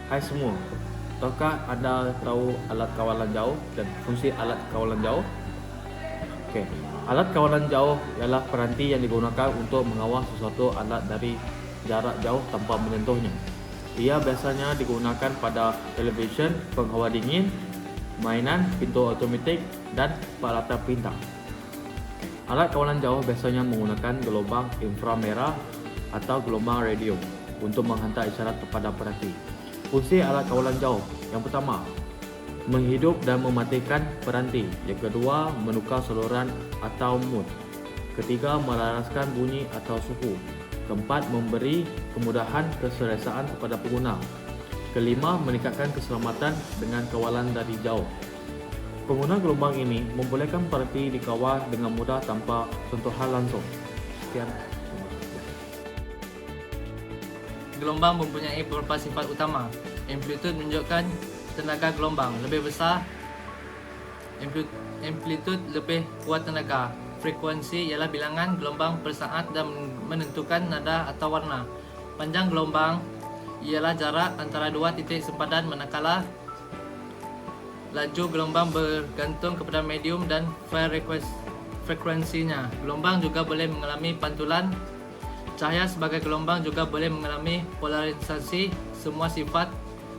Hai semua, tahukah anda tahu alat kawalan jauh dan fungsi alat kawalan jauh? Okey, alat kawalan jauh ialah peranti yang digunakan untuk mengawal sesuatu alat dari jarak jauh tanpa menyentuhnya. Ia biasanya digunakan pada televisyen, penghawa dingin, mainan, pintu automatik dan peralatan printer. Alat kawalan jauh biasanya menggunakan gelombang inframerah atau gelombang radio untuk menghantar isyarat kepada peranti. Fungsi alat kawalan jauh: yang pertama, menghidup dan mematikan peranti. Yang kedua, menukar saluran atau mood. Ketiga, melaraskan bunyi atau suhu. Keempat, memberi kemudahan keselesaan kepada pengguna. Kelima, meningkatkan keselamatan dengan kawalan dari jauh. Pengguna gelombang ini membolehkan peranti dikawal dengan mudah tanpa sentuhan langsung. Sekian. Gelombang mempunyai beberapa sifat utama. Amplitude menunjukkan tenaga gelombang lebih besar. Amplitude lebih kuat tenaga. Frekuensi ialah bilangan gelombang per saat dan menentukan nada atau warna. Panjang gelombang ialah jarak antara dua titik sempadan, manakala laju gelombang bergantung kepada medium dan frekuensinya. Gelombang juga boleh mengalami pantulan. Cahaya sebagai gelombang juga boleh mengalami polarisasi. Semua sifat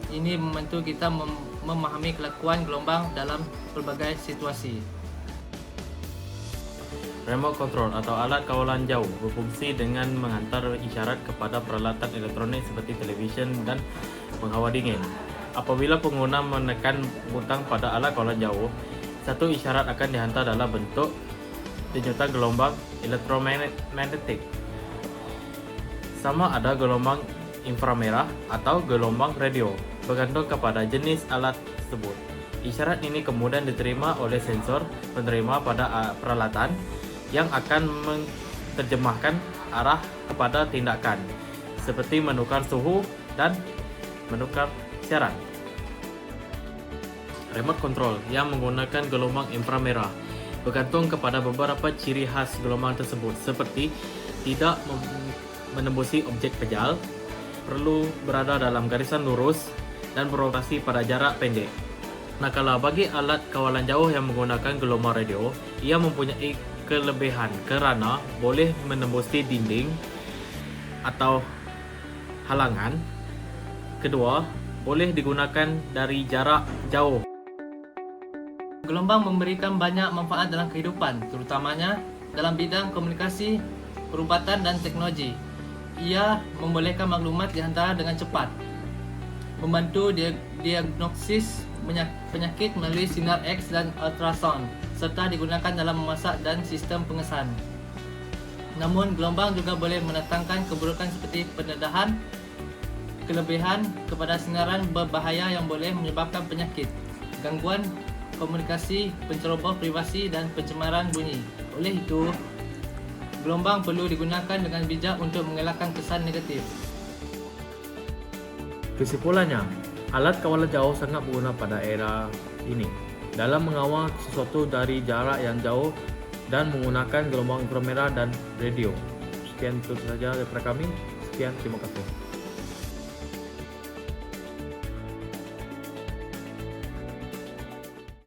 ini membantu kita memahami kelakuan gelombang dalam berbagai situasi. Remote control atau alat kawalan jauh berfungsi dengan menghantar isyarat kepada peralatan elektronik seperti televisyen dan penghawa dingin. Apabila pengguna menekan butang pada alat kawalan jauh, satu isyarat akan dihantar dalam bentuk denyutan gelombang elektromagnetik. Sama ada gelombang inframerah atau gelombang radio, bergantung kepada jenis alat tersebut. Isyarat ini kemudian diterima oleh sensor penerima pada peralatan yang akan menerjemahkan arah kepada tindakan, seperti menukar suhu dan menukar siaran. Remote control yang menggunakan gelombang inframerah bergantung kepada beberapa ciri khas gelombang tersebut, seperti tidak menembusi objek kejal, perlu berada dalam garisan lurus, dan beroperasi pada jarak pendek. Nah, kalau bagi alat kawalan jauh yang menggunakan gelombang radio, ia mempunyai kelebihan kerana boleh menembusi dinding atau halangan. Kedua, boleh digunakan dari jarak jauh. Gelombang memberikan banyak manfaat dalam kehidupan, terutamanya dalam bidang komunikasi, perubatan dan teknologi. Ia membolehkan maklumat dihantar dengan cepat, membantu diagnosis penyakit melalui sinar X dan ultrasound, serta digunakan dalam memasak dan sistem pengesan. Namun, gelombang juga boleh mendatangkan keburukan seperti pendedahan, kelebihan kepada sinaran berbahaya yang boleh menyebabkan penyakit, gangguan komunikasi, penceroboh privasi dan pencemaran bunyi. Oleh itu, gelombang perlu digunakan dengan bijak untuk mengelakkan kesan negatif. Kesimpulannya, alat kawalan jauh sangat berguna pada era ini dalam mengawal sesuatu dari jarak yang jauh dan menggunakan gelombang inframerah dan radio. Sekian itu saja daripada kami. Sekian, terima kasih.